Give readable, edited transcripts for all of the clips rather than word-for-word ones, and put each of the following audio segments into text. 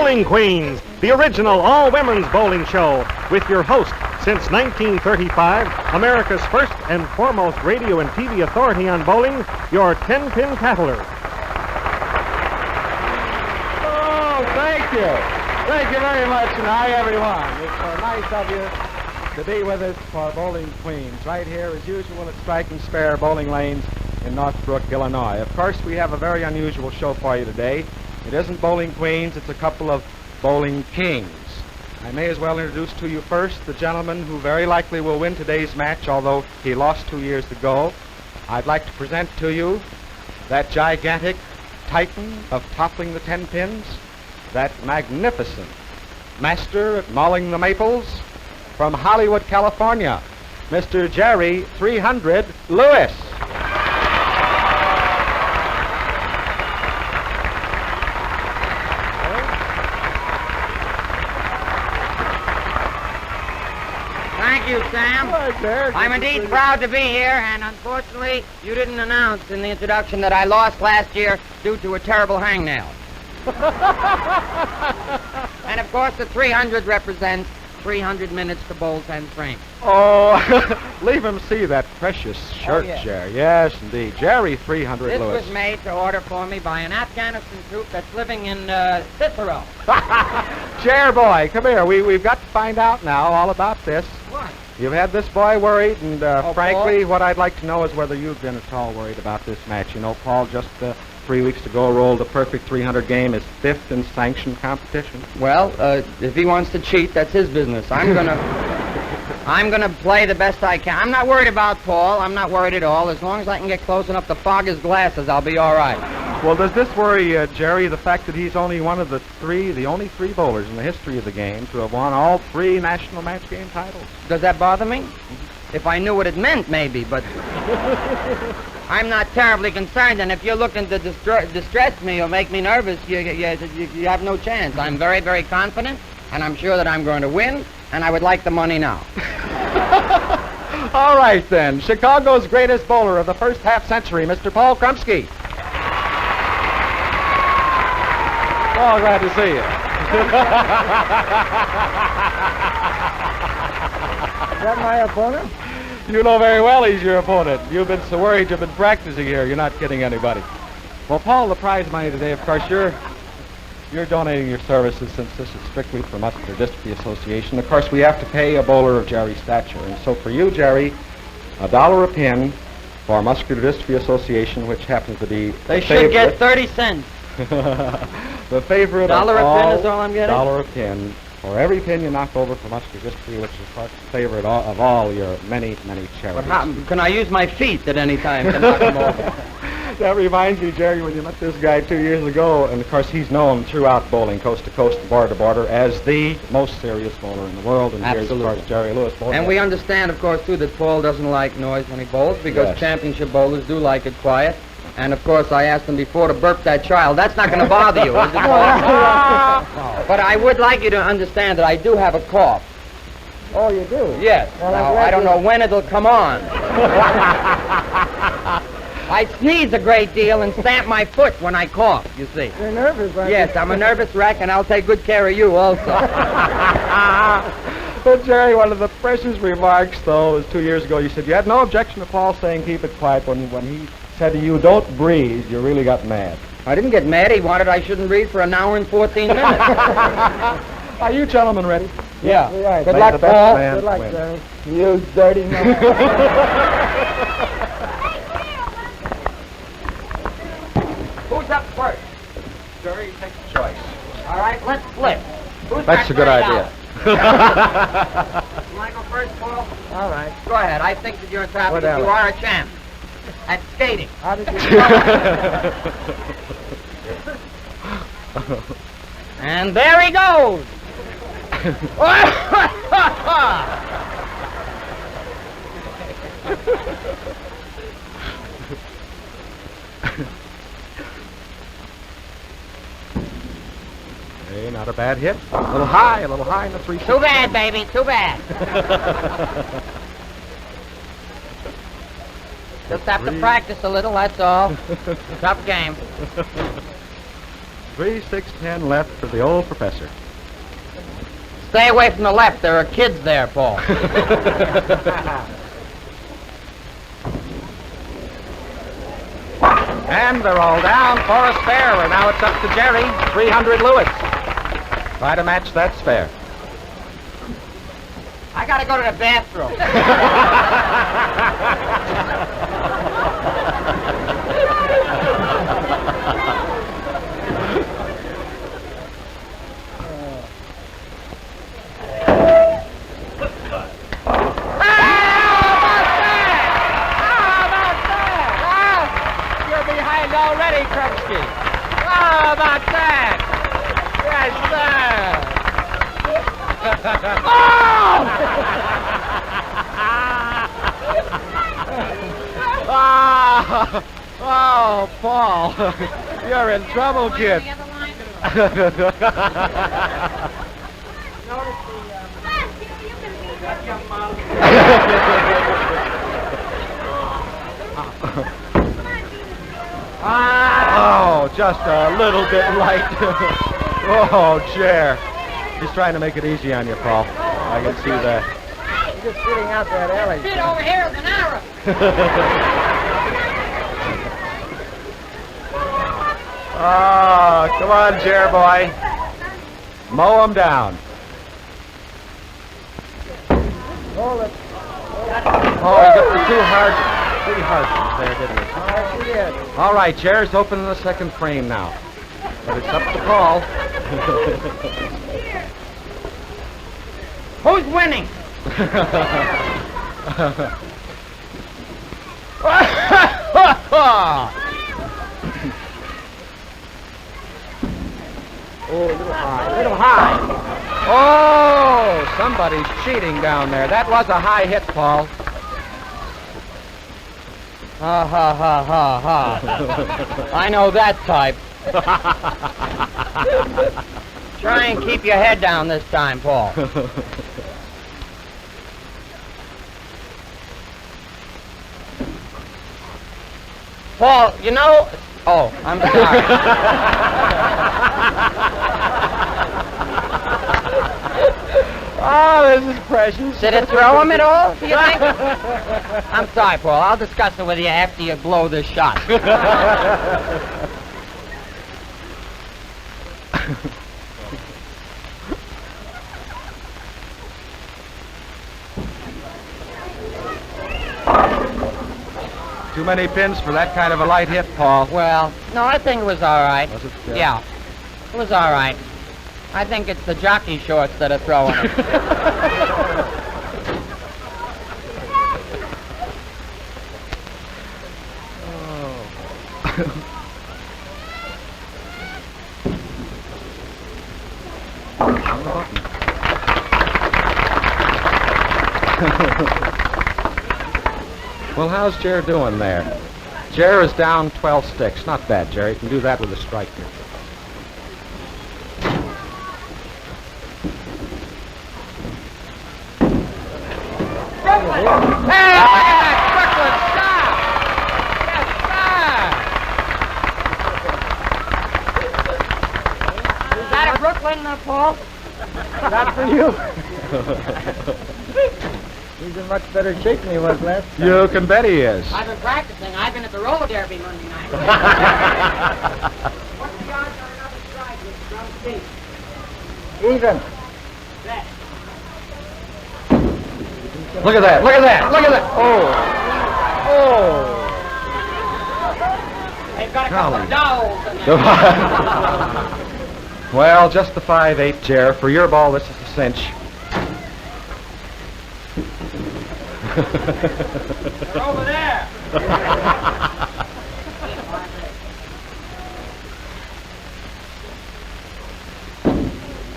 Bowling Queens, the original all-women's bowling show, with your host since 1935, America's first and foremost radio and TV authority on bowling, your 10-pin tattler. Oh, thank you. Thank you very much, and hi, everyone. It's nice of you to be with us for Bowling Queens, right here, as usual, at Strike and Spare Bowling Lanes in Northbrook, Illinois. Of course, we have a very unusual show for you today. It isn't Bowling Queens, it's a couple of Bowling Kings. I may as well introduce to you first the gentleman who very likely will win today's match, although he lost 2 years ago. I'd like to present to you that gigantic titan of toppling the 10 pins, that magnificent master at mauling the maples, from Hollywood, California, Mr. Jerry 300 Lewis. Thank you, Sam. I'm indeed proud to be here, and unfortunately, you didn't announce in the introduction that I lost last year due to a terrible hangnail. And of course, the 300 represents 300 minutes to bowl 10 frames. Oh, leave him see that precious shirt, yes. Jerry. Yes, indeed. Jerry 300 This Lewis. was made to order for me by an Afghanistan troop that's living in Cicero. Chair boy, come here. We've got to find out now all about this. What? You've had this boy worried, and frankly, Paul? what I'd like to know is whether you've been at all worried about this match. You know, Paul just 3 weeks ago rolled a perfect 300 game, his 5th in sanctioned competition. Well, if he wants to cheat, that's his business. I'm gonna play the best I can. I'm not worried about Paul. I'm not worried at all. As long as I can get close enough to fog his glasses, I'll be all right. Well, does this worry Jerry, the fact that he's only one of the only three bowlers in the history of the game to have won all 3 national match game titles? Does that bother me? If I knew what it meant, maybe, but I'm not terribly concerned, and if you're looking to distress me or make me nervous, you have no chance. I'm very, very confident, and I'm sure that I'm going to win, and I would like the money now. All right, then. Chicago's greatest bowler of the first half-century, Mr. Paul Krumsky. Paul, glad to see you. Is that my opponent? You know very well he's your opponent. You've been so worried you've been practicing here. You're not kidding anybody. Well, Paul, the prize money today, of course, you're donating your services, since this is strictly for Muscular Dystrophy Association. Of course, we have to pay a bowler of Jerry's stature. And so for you, Jerry, $1 a pin for Muscular Dystrophy Association, which happens to be They should get 30 cents. the favorite $1 of a pin is all I'm getting? $1 a pin for every pin you knock over for Muscular Dystrophy, which is of course the favorite of all your many, many charities. But can I use my feet at any time to knock him over? That reminds me, Jerry, when you met this guy 2 years ago, and of course he's known throughout bowling, coast to coast and border to border, as the most serious bowler in the world. And here's, of course, Jerry Lewis. And we understand, of course, too, that Paul doesn't like noise when he bowls, because Yes. championship bowlers do like it quiet. And of course, I asked him before to burp that child. That's not going to bother you, is it, Paul? But I would like you to understand that I do have a cough. Oh, you do? Yes. Well, I'm Now, glad I don't you- know when it'll come on. I sneeze a great deal and stamp my foot when I cough, you see. You're nervous, aren't Yes, I'm a nervous wreck, and I'll take good care of you also. But Jerry, one of the precious remarks, though, was 2 years ago. You said you had no objection to Paul saying keep it quiet. When he said to you, don't breathe, you really got mad. I didn't get mad. He wanted I shouldn't read for an hour and 14 minutes. Are you gentlemen ready? Yeah. Right. Good May luck, the best Paul. man Good luck, win. Jerry. You dirty man. Who's up first? Jerry, take the choice. All right, let's flip. Who's That's got a good $20? idea. You want to go first, Paul? All right. Go ahead. I think that you're a top. Whatever. You are a champ at skating. How did you And there he goes. Hey, not a bad hit. A little high in the 360. Too bad, baby. Too bad. Just have to practice a little, that's all. Tough game. 3, 6, 10 left for the old professor. Stay away from the left. There are kids there, Paul. And they're all down for a spare, and now it's up to Jerry. 300 Lewis. Try to match that spare. I gotta go to the bathroom. Already, Krupski. How about that? Yes, sir. Oh, Paul. You're in trouble, kid. Oh, just a little bit light. Oh, Jer. He's trying to make it easy on you, Paul. I can see that. He's just fitting out that alley. Sit over here as an Arab. Oh, come on, Jer boy. Mow him down. Hold it. Oh, he got the three hard ones there, didn't he? Yes. All right, Jer's opening the second frame now. But it's up to Paul. Who's winning? Oh, a little high. A little high. Oh, somebody's cheating down there. That was a high hit, Paul. Ha ha ha ha ha. I know that type. Try and keep your head down this time, Paul. Paul, you know... Oh, I'm sorry. Oh, this is precious. Did it throw him at all, do you think? I'm sorry, Paul. I'll discuss it with you after you blow this shot. Too many pins for that kind of a light hit, Paul. Well, no, I think it was all right. Was it? Yeah, it was all right. I think it's the jockey shorts that are throwing it. On the button. Well, how's Jer doing there? Jer is down 12 sticks. Not bad, Jer. You can do that with a striker. Paul? Not for you. He's in much better shape than he was last time. You can bet he is. I've been practicing. I've been at the roller derby Monday night. What's the odds on another strike with drum feet? Even. Look at that. Look at that. Look at that. Oh. They've got a couple of dolls in there. Well, just the 5-8, Jer. For your ball, this is a cinch. They're over there.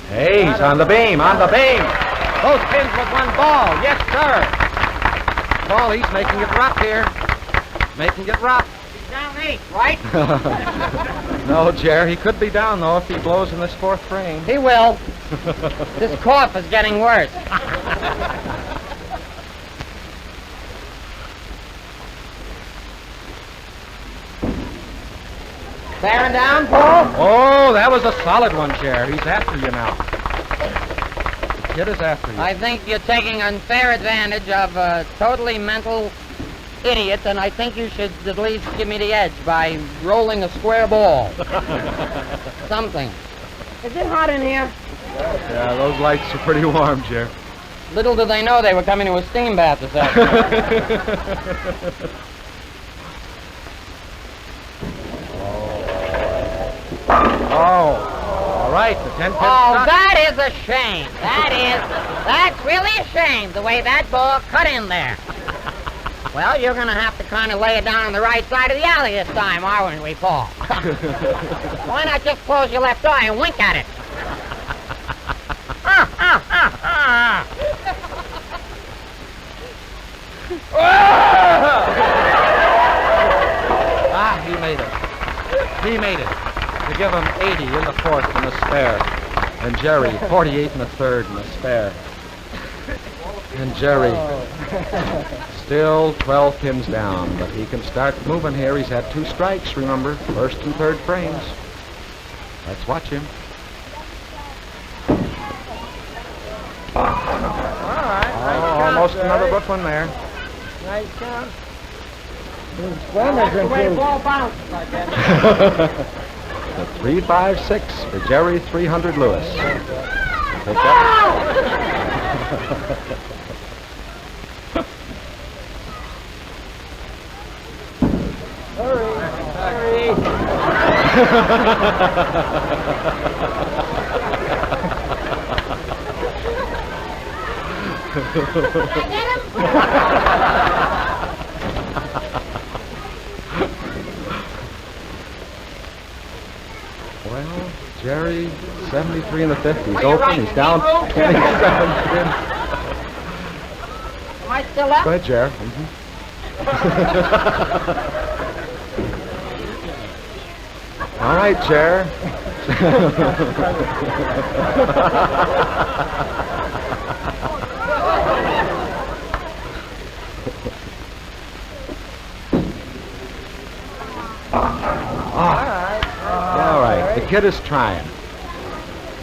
Hey, he's on the beam, on the beam. Both pins with one ball. Yes, sir. Paul, he's making it rough here. Making it rough. He's down 8, right? No, Jer, he could be down, though, if he blows in this fourth frame. He will. This cough is getting worse. Bearing down, Paul? Oh, that was a solid one, Chair. He's after you now. The kid is after you. I think you're taking unfair advantage of a totally mental idiot, and I think you should at least give me the edge by rolling a square ball. Something. Is it hot in here? Yeah, those lights are pretty warm, Chair. Little did they know they were coming to a steam bath this afternoon. Oh, all right, the 10 pin Oh, shot. that is a shame. That's really a shame, the way that ball cut in there. Well, you're going to have to kind of lay it down on the right side of the alley this time, aren't we, Paul? Why not just close your left eye and wink at it? He made it. He made it. To give him 80 in the fourth and a spare. And Jerry, 48 in the third and a spare. And Jerry, still 12 pins down, but he can start moving here. He's had 2 strikes, remember, first and third frames. Let's watch him. All right. Nice count, Almost Jerry. another book one there. Nice count. His swimmers improved. The 356 for Jerry 300 Lewis. Take that. Hurry. Well, Jerry, 73 in the fifth. He's open. He's down 27 pins. Am I still up? Go ahead, Jerry. All right, Chair. All right, the kid is trying.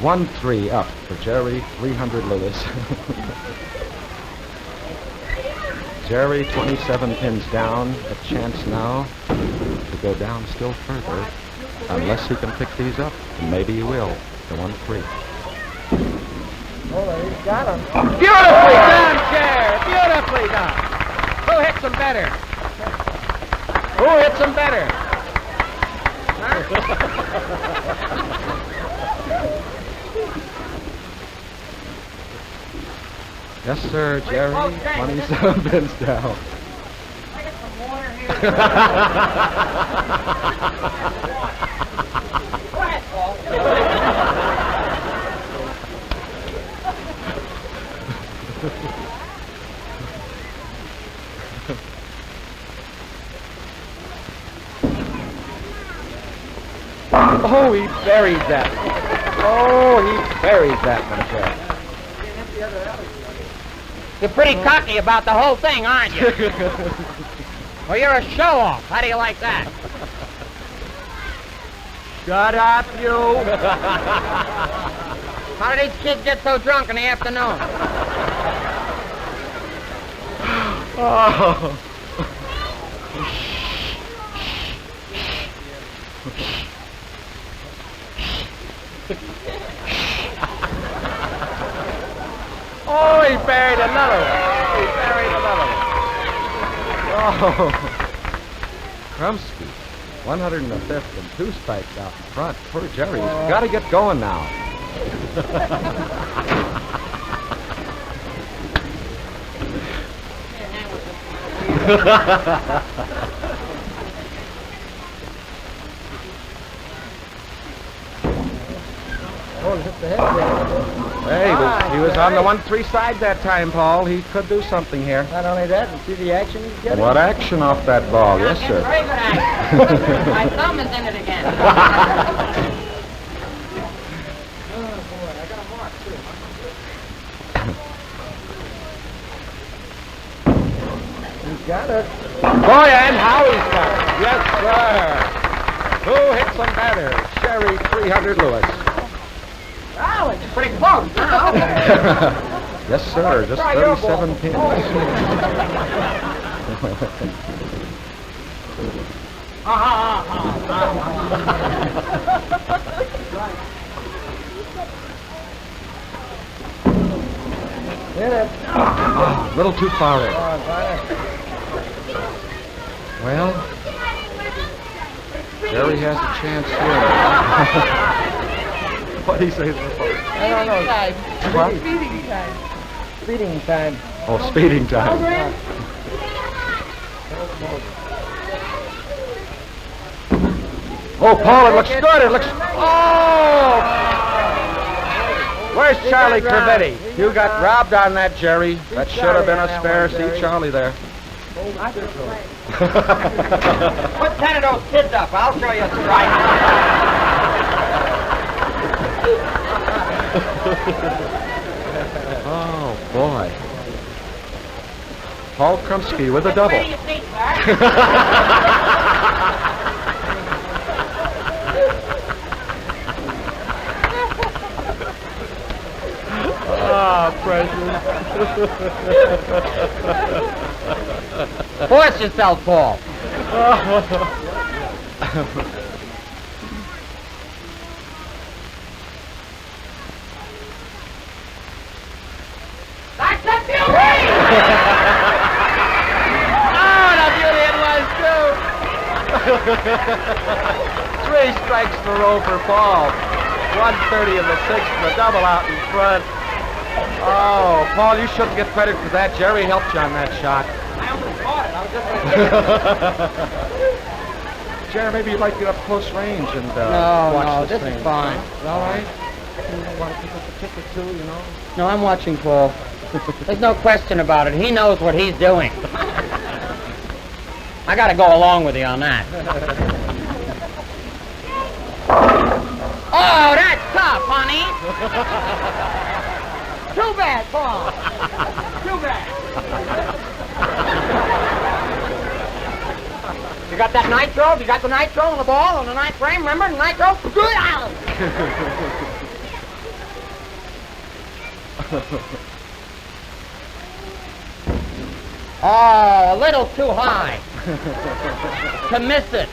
1-3 up for Jerry, 300 Lewis. Jerry, 27 pins down. A chance now to go down still further, unless he can pick these up. And maybe he will. The 1-3. Oh, he's got him. Beautifully done, Chair. Beautifully done. Who hits him better? Who hits him better? Yes, sir, Jerry. 27 pins down. Oh, he buried that. Oh, he buried that one, Chair. You're pretty cocky about the whole thing, aren't you? Well, you're a show-off. How do you like that? Shut up, you. How do these kids get so drunk in the afternoon? Oh. Oh, he buried another one. He buried another one. Oh. Krumsky, 105th and 2 strikes out in front. Poor Jerry. He's got to get going now. Oh, he hit the head there. Hey, he was on the 1-3 side that time, Paul. He could do something here. Not only that, you see the action he's getting? What action off that ball? Yes, Getting sir. very good action. My thumb is in it again. He's got it. Boy, and how he's got it. Yes, sir. Who hits some better. Sherry 300 Lewis. Oh, it's pretty close now. Yes, sir. Just Try your 37 ball. pins. Hit it. A little too far in. Oh, got Well, Jerry has a chance here. What do you say? it. I don't know. What? Speeding time. Oh, speeding time. Oh, Paul, it looks good. It looks... Oh! Where's Charlie Crevetti? You got robbed on that, Jerry. That should have been a spare. See Charlie there. Put 10 of those kids up. I'll show you a strike. Oh, boy. Paul Krumsky with a double. Where do you think, sir? Ah, precious. Force yourself, Paul. That's a beauty! Oh, the beauty it was, too. 3 strikes in a row for Paul. 130 in the 6th, and a double out in front. Oh, Paul, you shouldn't get credit for that. Jerry helped you on that shot. I almost caught it. I was just going to Jerry, maybe you'd like to get up close range and No, watch this thing. is fine. Is that all right? You want to pick up a ticket, too, you know? No, I'm watching Paul. There's no question about it. He knows what he's doing. I got to go along with you on that. Oh, that's tough, honey. Too bad, Paul. Too bad. You got that nitro? You got the nitro on the ball on the ninth frame? Remember the nitro? Good out. Oh, a little too high to miss it.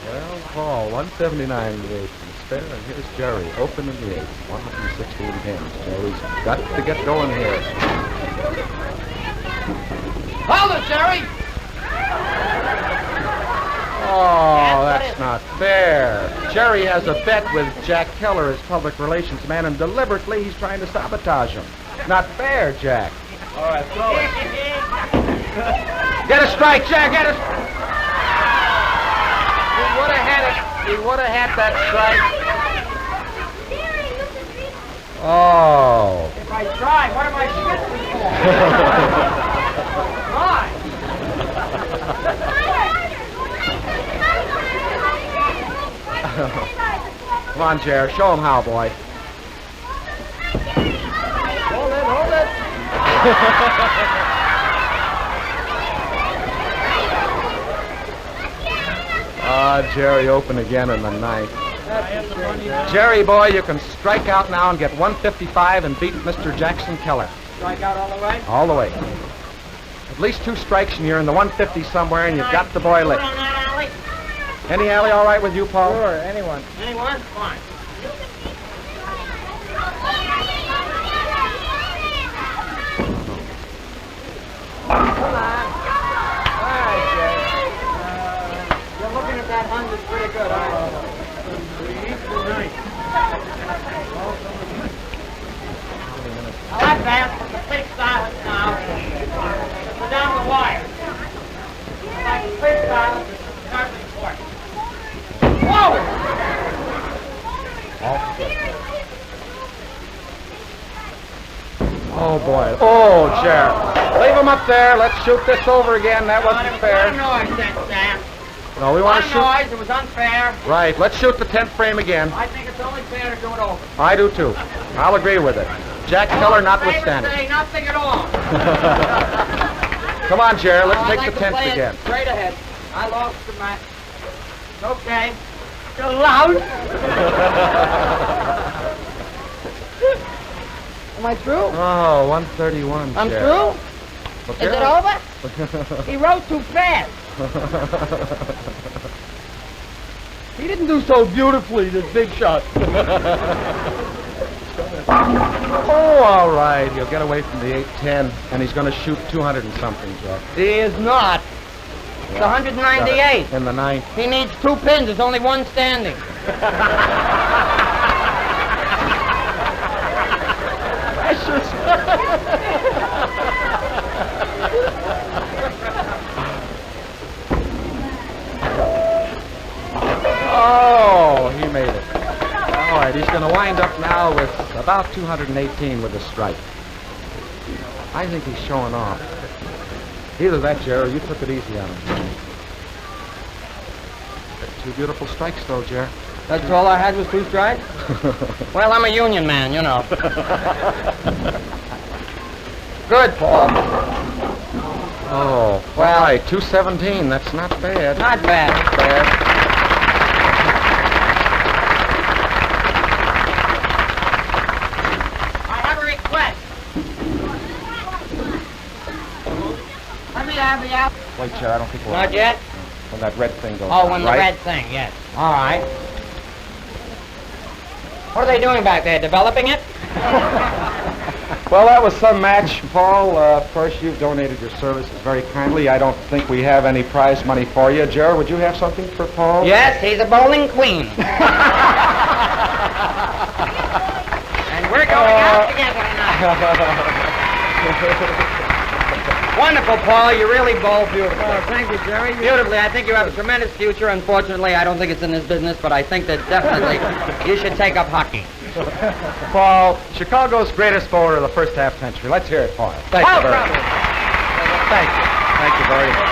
Well, Paul, 179 in the 8th. Spare, and here's Jerry, open in the 8th, 116 pins. Jerry's got to get going here. Hold it, Jerry. Oh, that's not fair. Jerry has a bet with Jack Keller, his public relations man, and deliberately he's trying to sabotage him. Not fair, Jack. All right, throw it. Get a strike, Jack, get a... He would have had it. He would have had that strike. Oh. If I try, what am I shooting for? Come on, Jer. Show him how, boy. Hold it, hold it. Jerry open again in the 9th. That's a shame. Jerry, boy, you can strike out now and get 155 and beat Mr. Jackson Keller. Strike out all the way? All the way. At least 2 strikes and you're in the 150 somewhere and you've got the boy licked. Put on that alley? Any alley all right with you, Paul? Sure, anyone. Anyone? Fine. Come on. All right, Jerry. You're looking at that 100 pretty good, aren't you? Now that's fast. The big silence now. We're down the wire. Like the big silence, it's hardly important. Whoa! Oh, boy. Oh, Jer. Leave him up there. Let's shoot this over again. That wasn't fair. What a noise, then, Sam. No, we want What to a shoot... noise. It was unfair. Right. Let's shoot the 10th frame again. I think it's only fair to do it over. I do, too. I'll agree with it. Jack Keller notwithstanding. Say nothing at all. Come on, Jer. Let's I take like the to 10th play it again. straight ahead. I lost the match. Okay. You're loud. Am I through? Oh, 131, I'm Jerry. through? Well, Is it over? He wrote too fast. He didn't do so beautifully, this big shot. Oh, all right. He'll get away from the 810, and he's going to shoot 200 and something, Jack. He is not. It's 198. In the ninth. He needs 2 pins. There's only one standing. Oh, he made it. All right, he's going to wind up now with about 218 with a strike. I think he's showing off. Either that, Jerry, or you took it easy on him. 2 beautiful strikes, though, Jerry. That's all I had was 2 strikes? Well, I'm a union man, you know. Good, Paul. Oh, Well- all right, 217. That's not bad. Not bad. Not bad. I have a request. Let me have you out. Wait, Jerry, I don't think we're... Not yet? When that red thing goes Oh, on, when the right? red thing, yes. All right. What are they doing back there? Developing it? Well, that was some match, Paul. Of course, you've donated your services very kindly. I don't think we have any prize money for you. Jerry, would you have something for Paul? Yes, he's a bowling queen. And we're going out together tonight. Wonderful, Paul. You really bowl beautifully. Oh, thank you, Jerry. Beautifully. I think you have a tremendous future. Unfortunately, I don't think it's in this business, but I think that definitely you should take up hockey. Paul, Chicago's greatest bowler of the first half century. Let's hear it, Paul. Thank you very much. Thank you. Thank you very much.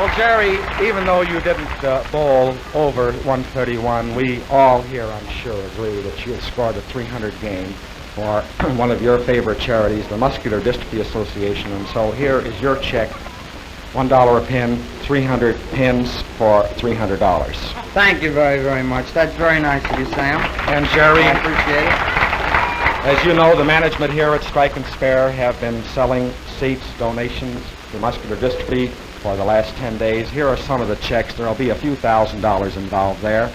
Well, Jerry, even though you didn't bowl over 131, we all here, I'm sure, agree that you have scored a 300 game for one of your favorite charities, the Muscular Dystrophy Association. And so here is your check, $1 a pin, 300 pins for $300. Thank you very, very much. That's very nice of you, Sam. And Jerry, I appreciate it. as you know, the management here at Strike and Spare have been selling seats, donations to muscular dystrophy for the last 10 days. Here are some of the checks. There will be a few $1,000s involved there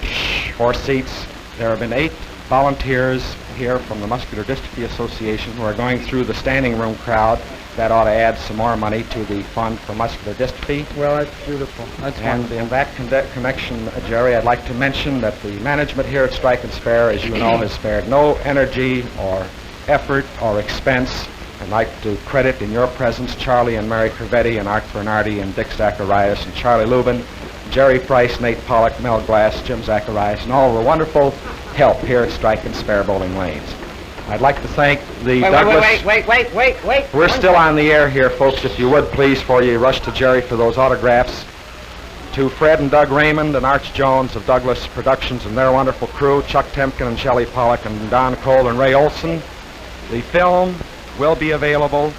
for seats. There have been 8 volunteers here from the Muscular Dystrophy Association who are going through the standing room crowd. That ought to add some more money to the fund for muscular dystrophy. Well, that's beautiful. That's And wonderful. in that connection, Jerry, I'd like to mention that the management here at Strike and Spare, as you know, has spared no energy or effort or expense. I'd like to credit in your presence Charlie and Mary Corvetti and Art Bernardi and Dick Zacharias and Charlie Lubin, Jerry Price, Nate Pollock, Mel Glass, Jim Zacharias, and all the wonderful help here at Strike and Spare Bowling Lanes. I'd like to thank the Douglas... Wait. We're still on the air here, folks. If you would, please, before you rush to Jerry for those autographs. To Fred and Doug Raymond and Arch Jones of Douglas Productions and their wonderful crew, Chuck Temkin and Shelley Pollock and Don Cole and Ray Olson. The film will be available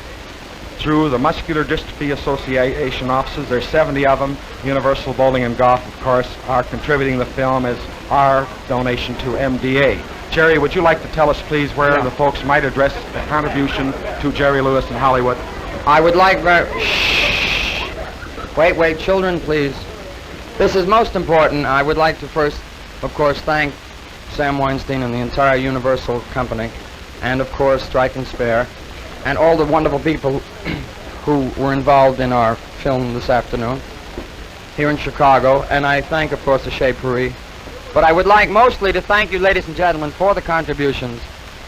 through the Muscular Dystrophy Association offices. There's 70 of them. Universal Bowling and Golf, of course, are contributing the film as our donation to MDA. Jerry, would you like to tell us, please, where the folks might address the contribution to Jerry Lewis in Hollywood? I would like Shh. Wait, children, please. This is most important. I would like to first, of course, thank Sam Weinstein and the entire Universal Company, and, of course, Strike and Spare, and all the wonderful people who were involved in our film this afternoon here in Chicago. And I thank, of course, the Chez Paris. But I would like mostly to thank you, ladies and gentlemen, for the contributions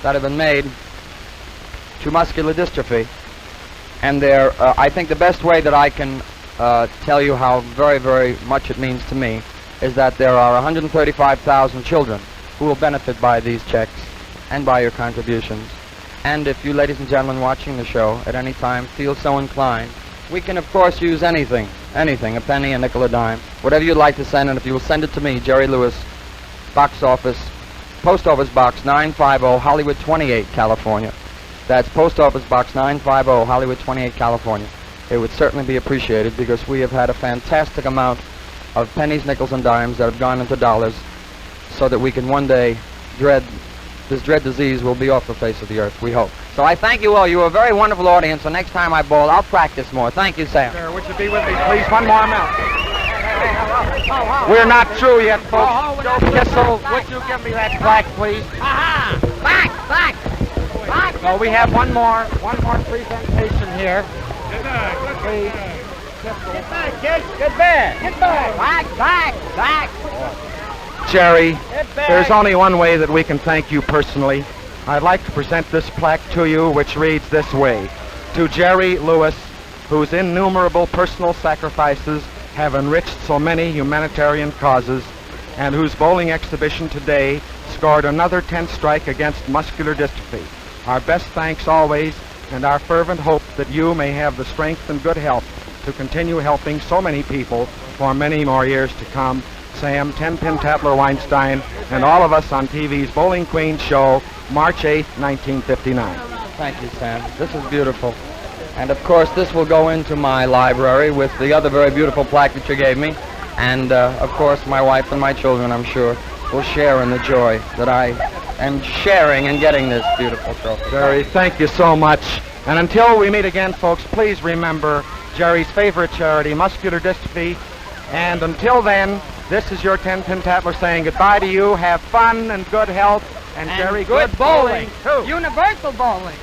that have been made to muscular dystrophy. And I think the best way that I can tell you how very, very much it means to me is that there are 135,000 children who will benefit by these checks and by your contributions. And if you, ladies and gentlemen, watching the show at any time feel so inclined, we can, of course, use anything, a penny, a nickel, a dime, whatever you'd like to send. And if you will send it to me, Jerry Lewis, Post Office Box 950, Hollywood 28, California. That's Post Office Box 950, Hollywood 28, California. It would certainly be appreciated because we have had a fantastic amount of pennies, nickels, and dimes that have gone into dollars so that we can one day this dread disease will be off the face of the earth, we hope. So I thank you all. You were a very wonderful audience. The next time I bowl, I'll practice more. Thank you, Sam. Sir, would you be with me, please? One more amount. We're not through yet, folks. Kissel, would you give me that plaque, please? Back. So we have one more presentation here. Please. Get back, kids. Get back. Back. Jerry, there's only one way that we can thank you personally. I'd like to present this plaque to you, which reads this way. To Jerry Lewis, whose innumerable personal sacrifices have enriched so many humanitarian causes, and whose bowling exhibition today scored another 10th strike against muscular dystrophy. Our best thanks always, and our fervent hope that you may have the strength and good health to continue helping so many people for many more years to come. Sam, 10-Pin Tatler Weinstein, and all of us on TV's Bowling Queen show, March 8, 1959. Thank you, Sam. This is beautiful. And of course, this will go into my library with the other very beautiful plaque that you gave me. And of course, my wife and my children, I'm sure, will share in the joy that I am sharing in getting this beautiful trophy. Jerry, thank you so much. And until we meet again, folks, please remember Jerry's favorite charity, muscular dystrophy. And until then, this is your 10-Pin Tatler saying goodbye to you. Have fun and good health. And Jerry, good bowling. too. Universal bowling.